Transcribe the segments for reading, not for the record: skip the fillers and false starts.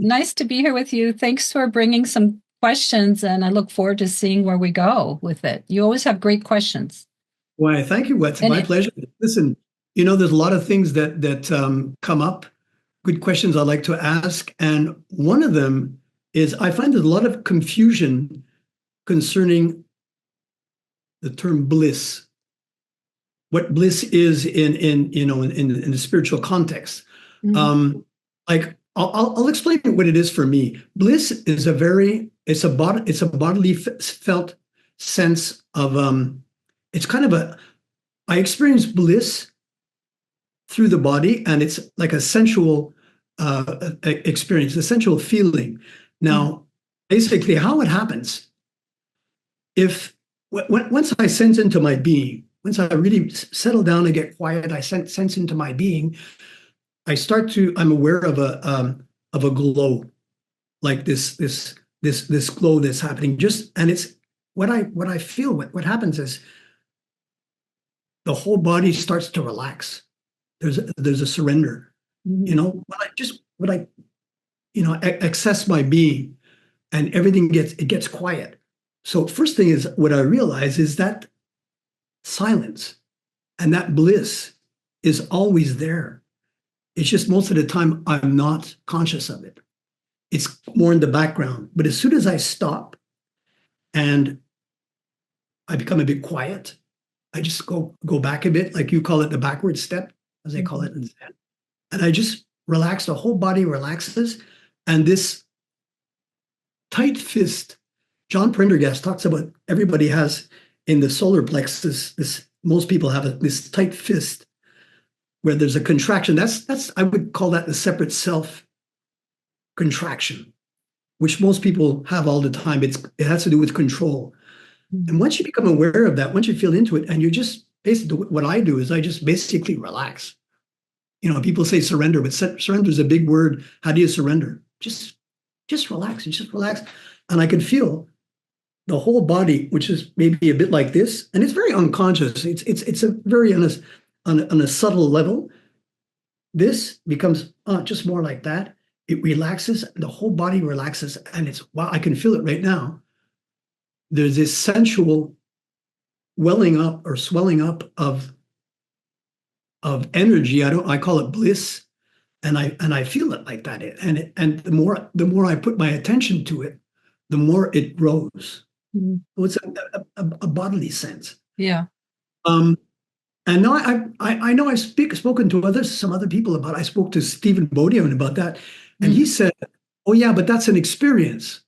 Nice to be here with you. Thanks for bringing some questions, and I look forward to seeing where we go with it. You always have great questions. Why, thank you. It's And my pleasure. Listen, there's a lot of things that come up, good questions I like to ask, and one of them is I find there's a lot of confusion concerning the term bliss. What bliss is in the spiritual context. Mhm. Like I'll explain what it is for me. Bliss is it's a bodily felt sense of it's kind of a I experience bliss through the body, and it's like a sensual experience, a sensual feeling. Mhm. Now, basically, how it happens if once I sense into my being, once I really settle down and get quiet, I sense into my being. I'm aware of a glow, like this glow that's happening. And it's what I feel. What happens is the whole body starts to relax. There's a surrender. Mhm. When I access my being, and everything gets quiet. So first thing is what I realize is that silence and that bliss is always there. It's just most of the time I'm not conscious of it. It's more in the background. But as soon as I stop and I become a bit quiet, I just go back a bit, like you call it the backward step, as they call Mhm. it in Zen. And I just relax, the whole body relaxes. And this tight fist, John Prendergast talks about everybody has in the solar plexus, most people have this tight fist where there's a contraction. That's I would call that the separate self contraction, which most people have all the time. It has to do with control. And Mhm. once you become aware of that, once you feel into it, and you just basically what I do is I just basically relax. People say surrender, but surrender is a big word. How do you surrender? Just relax and just relax. And I can feel the whole body, which is maybe a bit like this, and it's very unconscious. It's a very on a subtle level. This becomes just more like that. It relaxes, the whole body relaxes, and it's wow. I can feel it right now. There's this sensual welling up or swelling up of energy. I call it bliss, and I feel it like that. And the more I put my attention to it, the more it grows. Mhm. So it's a bodily sense. Yeah. Um, and now I know spoken to some other people about. I spoke to Stephen Bodian about that, and he Mhm. said, "Oh yeah, but that's an experience.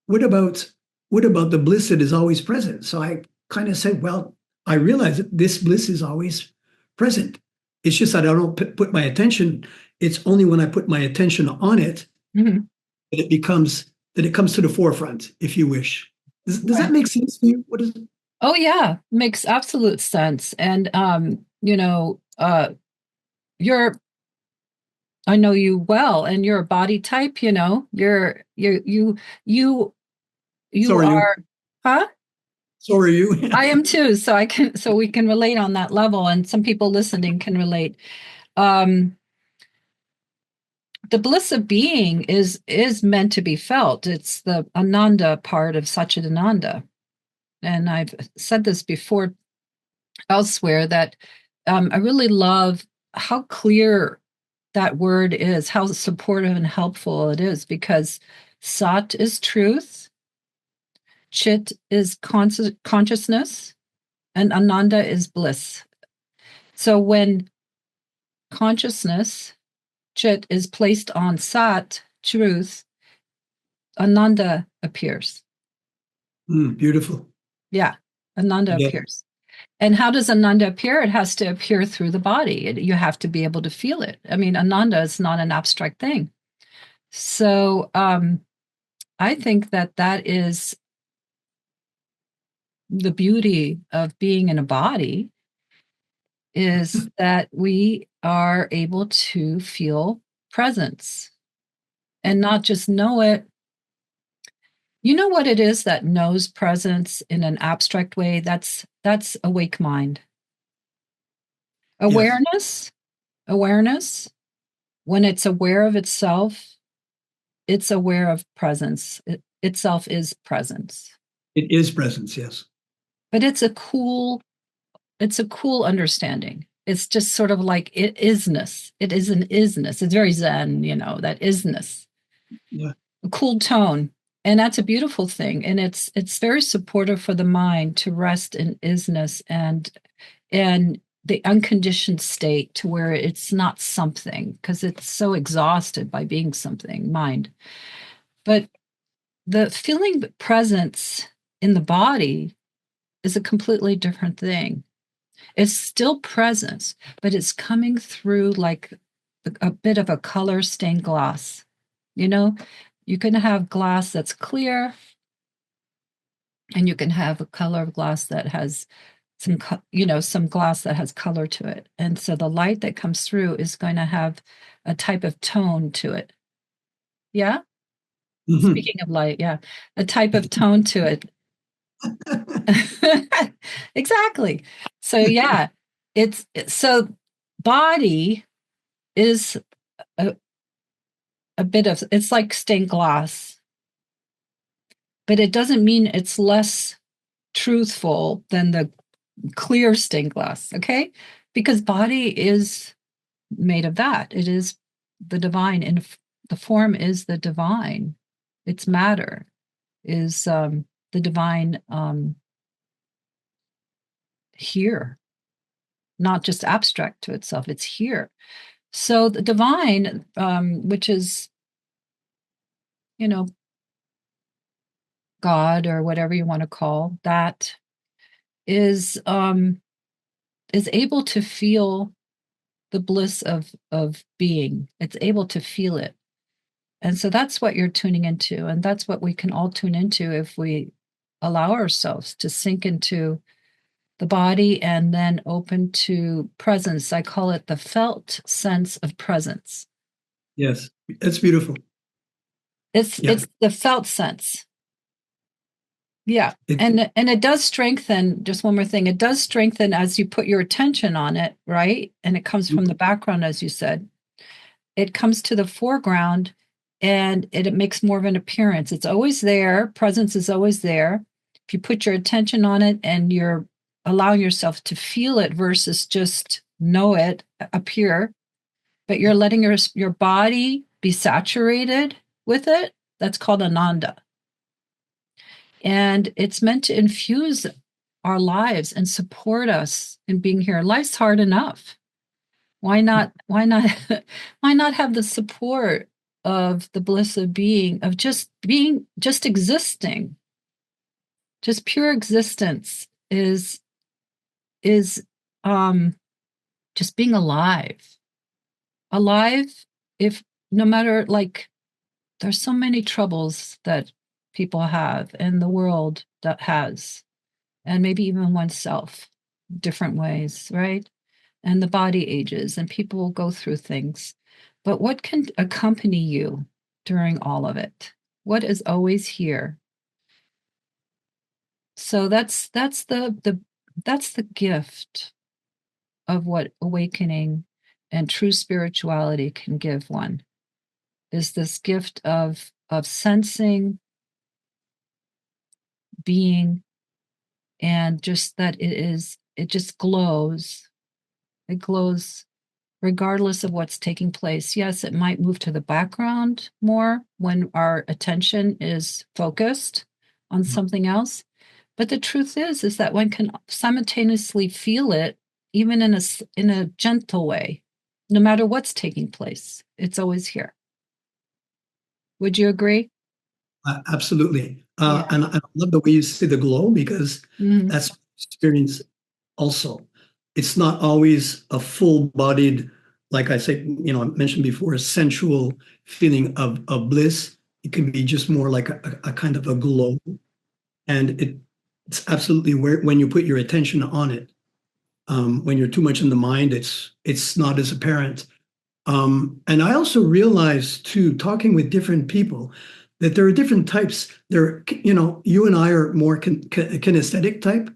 What about what about the bliss that is always present?" So I kind of said, "Well, I realize that this bliss is always present. It's just that I don't put my attention. It's only when I put my attention on it Mhm. that it comes to the forefront, if you wish." Does that Right. make sense to you? What is it? Oh yeah, makes absolute sense. And you're I know you well, and you're a body type, you So you are you. are, huh? So are you. I am too, so we can relate on that level, and some people listening can relate. Um, the bliss of being is meant to be felt. It's the Ananda part of Satchidananda. And I've said this before elsewhere that I really love how clear that word is, how supportive and helpful it is, because Sat is truth, Chit is consciousness, and Ananda is bliss. So when consciousness, Chit, is placed on Sat, truth, Ananda appears. Beautiful. Yeah, Ananda Yeah. appears. And how does Ananda appear? It has to appear through the body. You have to be able to feel it. I mean, Ananda is not an abstract thing. So I think that is the beauty of being in a body, is that we are able to feel presence and not just know it. You know what it is that knows presence in an abstract way? That's awake mind. Yes. Awareness, when it's aware of itself, it's aware of presence. It itself is presence. It is presence, yes. But it's a cool understanding. It's just sort of like it isness. It is an isness. It's very Zen, that isness. Yeah. A cool tone. And that's a beautiful thing. And it's very supportive for the mind to rest in isness and the unconditioned state, to where it's not something, because it's so exhausted by being something, mind. But the feeling presence in the body is a completely different thing. It's still presence, but it's coming through like a bit of a color stained glass. You can have glass that's clear, and you can have a color of glass that has some glass that has color to it. And so the light that comes through is going to have a type of tone to it. Yeah? Mm-hmm. Speaking of light, yeah, a type of tone to it. Exactly. So yeah, so body is a bit of, it's like stained glass, but it doesn't mean it's less truthful than the clear stained glass, okay? Because body is made of that. It is the divine, and the form is the divine. Its matter is the divine here, not just abstract to itself. It's here. So the divine, which is, God or whatever you want to call that, is able to feel the bliss of being. It's able to feel it. And so that's what you're tuning into. And that's what we can all tune into if we allow ourselves to sink into the body and then open to presence. I call it the felt sense of presence. Yes, that's beautiful. It's the felt sense. Yeah. And it does strengthen, just one more thing, it does strengthen as you put your attention on it, right? And it comes from the background, as you said. It comes to the foreground, and it makes more of an appearance. It's always there. Presence is always there. If you put your attention on it and you're allowing yourself to feel it versus just know it appear, but you're letting your body be saturated with it, that's called Ananda. And it's meant to infuse our lives and support us in being here. Life's hard enough. Why not have the support of the bliss of being, of just existing? Just pure existence is just being alive. If no matter, like, there's so many troubles that people have, and the world that has, and maybe even oneself, different ways, right? And the body ages, and people will go through things. But what can accompany you during all of it? What is always here? So that's the gift of what awakening and true spirituality can give one, is this gift of sensing, being, and just that it just glows. It glows regardless of what's taking place. Yes, it might move to the background more when our attention is focused on something else. But the truth is that one can simultaneously feel it, even in a gentle way, no matter what's taking place. It's always here. Would you agree? Absolutely. And I love the way you say the glow, because that's experience also. It's not always a full-bodied, like I say, I mentioned before, a sensual feeling of bliss. It can be just more like a kind of a glow. And it's absolutely when you put your attention on it. When you're too much in the mind, it's not as apparent. And I also realized too, talking with different people, that there are different types. You and I are more kinesthetic type.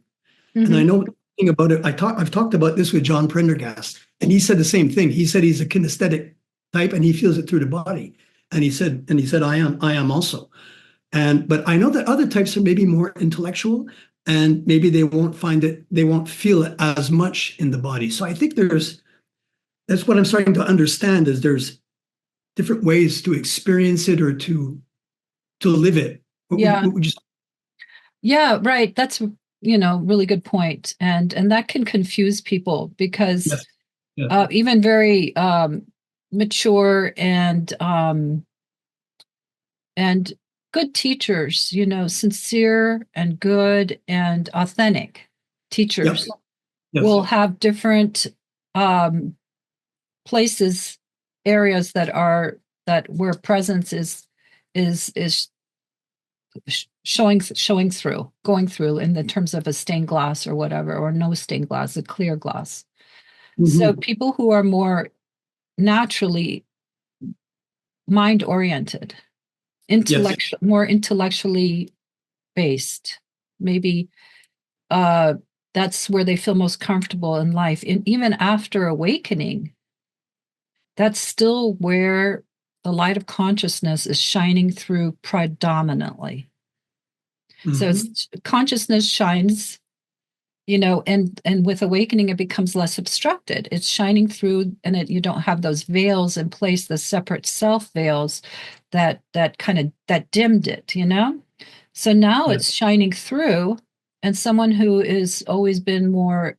And I know about it. I've talked about this with John Prendergast, and he said the same thing. He said he's a kinesthetic type, and he feels it through the body. And he said, I am also. But I know that other types are maybe more intellectual, and maybe they won't feel it as much in the body. So I think that's what I'm starting to understand, is there's different ways to experience it or to live it. What would you say? Yeah, right. That's, really good point. And that can confuse people because Yes. Yes. even very mature and good teachers, sincere and good and authentic Yep. teachers Yes. will have different um, places, areas that where presence is showing through, going through in the terms of a stained glass or whatever, or no stained glass, a clear glass. So Mm-hmm. people who are more naturally mind oriented, Yes. more intellectually based, maybe uh, that's where they feel most comfortable in life. And even after awakening, that's still where the light of consciousness is shining through predominantly. So Mm-hmm. consciousness shines, and with awakening it becomes less obstructed. It's shining through, and you don't have those veils in place, the separate self veils that kind of that dimmed it. So now Yes. it's shining through, and someone who is always been more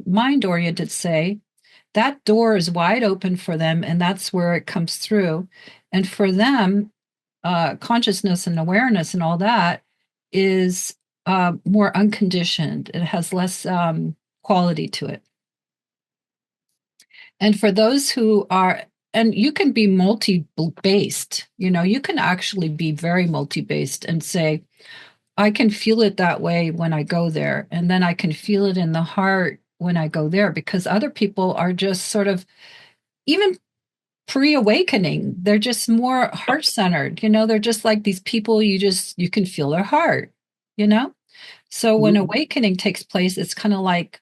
mind oriented, say, that door is wide open for them, and that's where it comes through. And for them, consciousness and awareness and all that is more unconditioned. It has less quality to it. And for those who are, and you can be multi-based, you can actually be very multi-based and say, I can feel it that way when I go there. And then I can feel it in the heart when I go there, because other people are just sort of, even pre-awakening, they're just more heart-centered. They're just like these people, you can feel their heart. So when Mm-hmm. awakening takes place, it's kind of like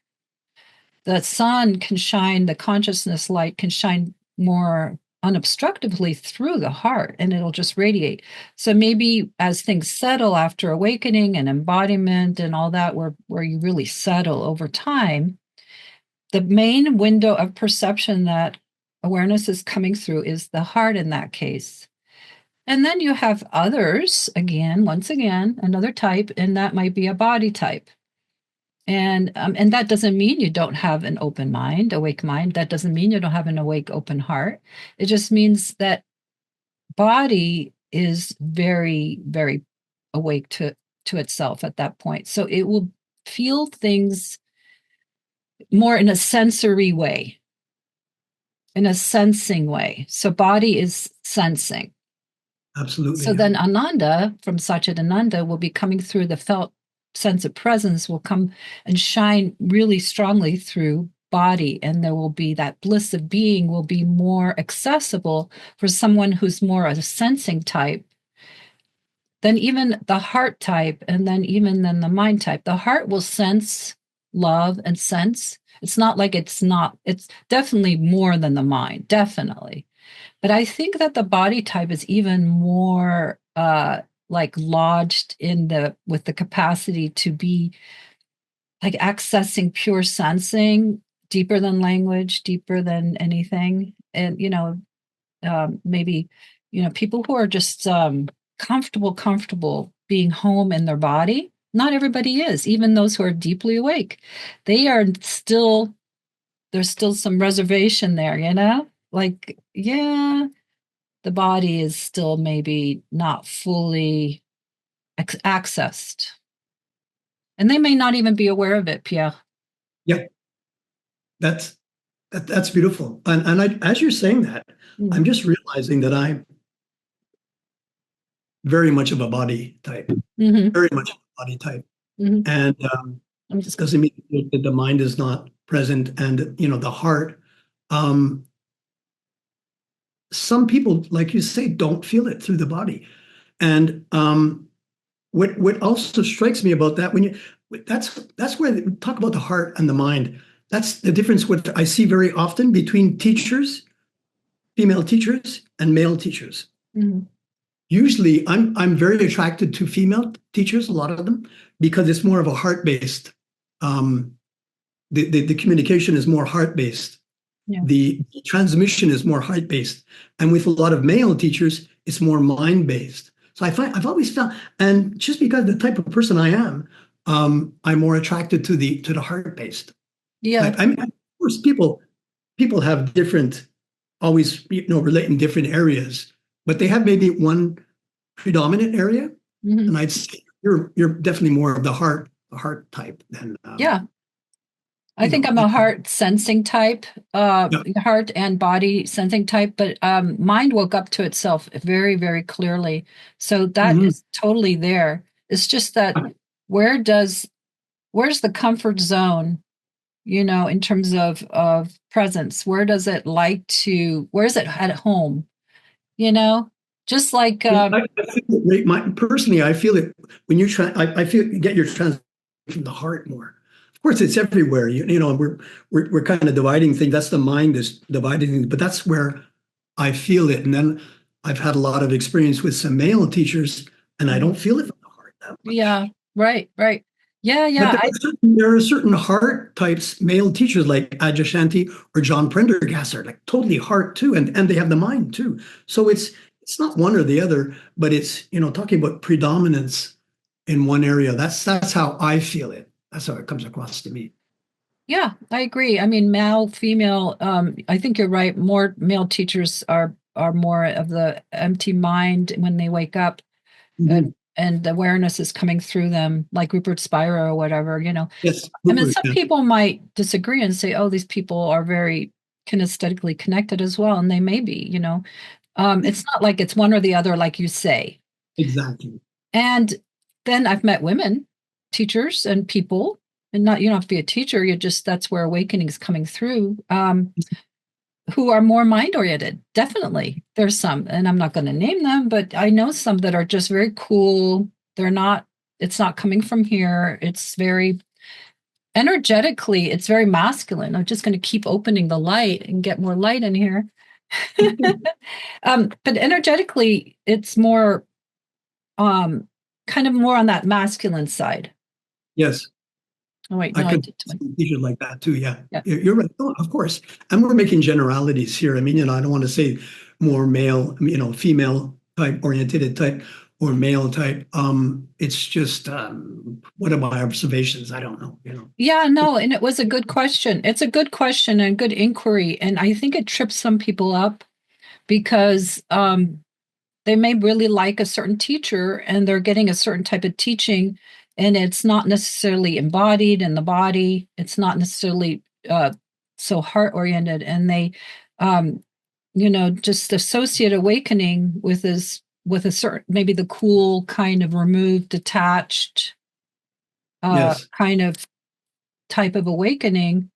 the sun can shine, the consciousness light can shine more unobstructedly through the heart, and it'll just radiate. So maybe as things settle after awakening and embodiment and all that, where you really settle over time, the main window of perception that awareness is coming through is the heart in that case. And then you have others, once again, another type, and that might be a body type. And that doesn't mean you don't have an open mind, awake mind. That doesn't mean you don't have an awake, open heart. It just means that body is very, very awake to itself at that point. So it will feel things more in a sensory way, in a sensing way. So body is sensing. Absolutely. So Yeah. then Ananda from Satchidananda will be coming through, the felt sense of presence will come and shine really strongly through body. And there will be that bliss of being will be more accessible for someone who's more a sensing type than even the heart type, and then the mind type. The heart will sense love and sense. It's not like it's not, it's definitely more than the mind, definitely. But I think that the body type is even more like lodged with the capacity to be like accessing pure sensing, deeper than language, deeper than anything. And maybe people who are just comfortable being home in their body. Not everybody is, even those who are deeply awake. They are still, there's still some reservation there. Like, yeah, the body is still maybe not fully accessed. And they may not even be aware of it, Pierre. Yeah. That's that's beautiful. As you're saying that, I'm Mm-hmm. just realizing that I'm very much of a body type, Mm-hmm. very much of a body type. Mm-hmm. And I'm just doesn't mean that the mind is not present, and the heart. Um, some people, like you say, don't feel it through the body. And what also strikes me about that, that's where we talk about the heart and the mind. That's the difference. What I see very often between teachers, female teachers, and male teachers. Mhm. Usually, I'm very attracted to female teachers, a lot of them, because it's more of a heart-based. Um, the communication is more heart-based. Yeah. The transmission is more heart-based, and with a lot of male teachers, it's more mind-based. So I've always found, and just because the type of person I am, I'm more attracted to the heart-based Yeah. type. I mean, of course, people have different, always relate in different areas, but they have maybe one predominant area, Mhm. and I'd say you're definitely more of the heart type than Yeah. I you think know. I'm a heart sensing type, Yeah. heart and body sensing type, but mind woke up to itself very, very clearly. So that Mhm. is totally there. It's just that where does where's the comfort zone, in terms of presence? Where does it like to, where is it at home? You know, just like Yeah, I feel it, personally, I feel it when you try. I feel you get your trans from the heart more. Of course, it's everywhere. We're kind of dividing things. That's the mind is dividing things, but that's where I feel it. And then I've had a lot of experience with some male teachers, and I don't feel it from the heart that much. yeah, right, right. Yeah, But yeah. there are certain heart types, male teachers like Adyashanti or John Prendergast are like totally heart too, and they have the mind too. So it's not one or the other, but it's talking about predominance in one area. That's how I feel it. That's how it comes across to me. Yeah, I agree. I mean, male, female, I think you're right. More male teachers are more of the empty mind when they wake up, Mhm. and the awareness is coming through them, like Rupert Spira or whatever. Yes, I mean, Rupert, some yeah. people might disagree and say, oh, these people are very kinesthetically connected as well, and they may be. It's not like it's one or the other, like you say. Exactly. And then I've met women, teachers and people, and not you don't have to be a teacher, you just that's where awakening is coming through, who are more mind oriented. Definitely. There's some, and I'm not going to name them, but I know some that are just very cool. They're not, it's not coming from here. It's very energetically, it's very masculine. I'm just going to keep opening the light and get more light in here. But energetically, it's more um kind of more on that masculine side. Yes, Oh wait, I no, I could did. see teachers like that too. Yeah, Yeah. you're right. Oh, of course, and we're making generalities here. I mean, I don't want to say more male, female type oriented type or male type. It's just what are my observations? I don't know. Yeah, no, and it was a good question. It's a good question and good inquiry. And I think it trips some people up because they may really like a certain teacher and they're getting a certain type of teaching, and it's not necessarily embodied in the body. It's not necessarily so heart oriented. And they, um, just associate awakening with a certain, maybe the cool kind of removed, detached Yes, kind of type of awakening.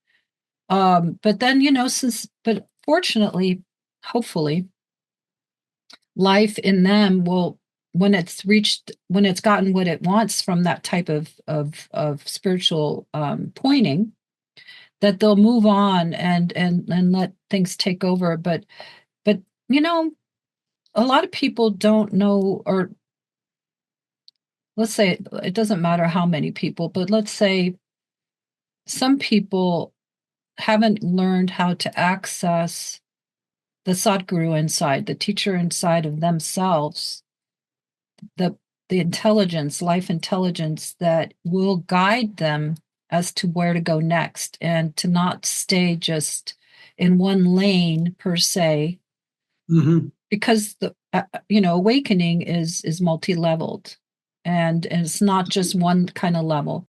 But then, but fortunately, hopefully, life in them will, when it's gotten what it wants from that type of spiritual pointing, that they'll move on and let things take over. But you know, a lot of people don't know, or let's say it doesn't matter how many people, but let's say some people haven't learned how to access the Sadguru inside, the teacher inside of themselves, the the intelligence, life intelligence that will guide them as to where to go next, and to not stay just in one lane per se, hmm because the awakening is multi-leveled, and it's not just one kind of level.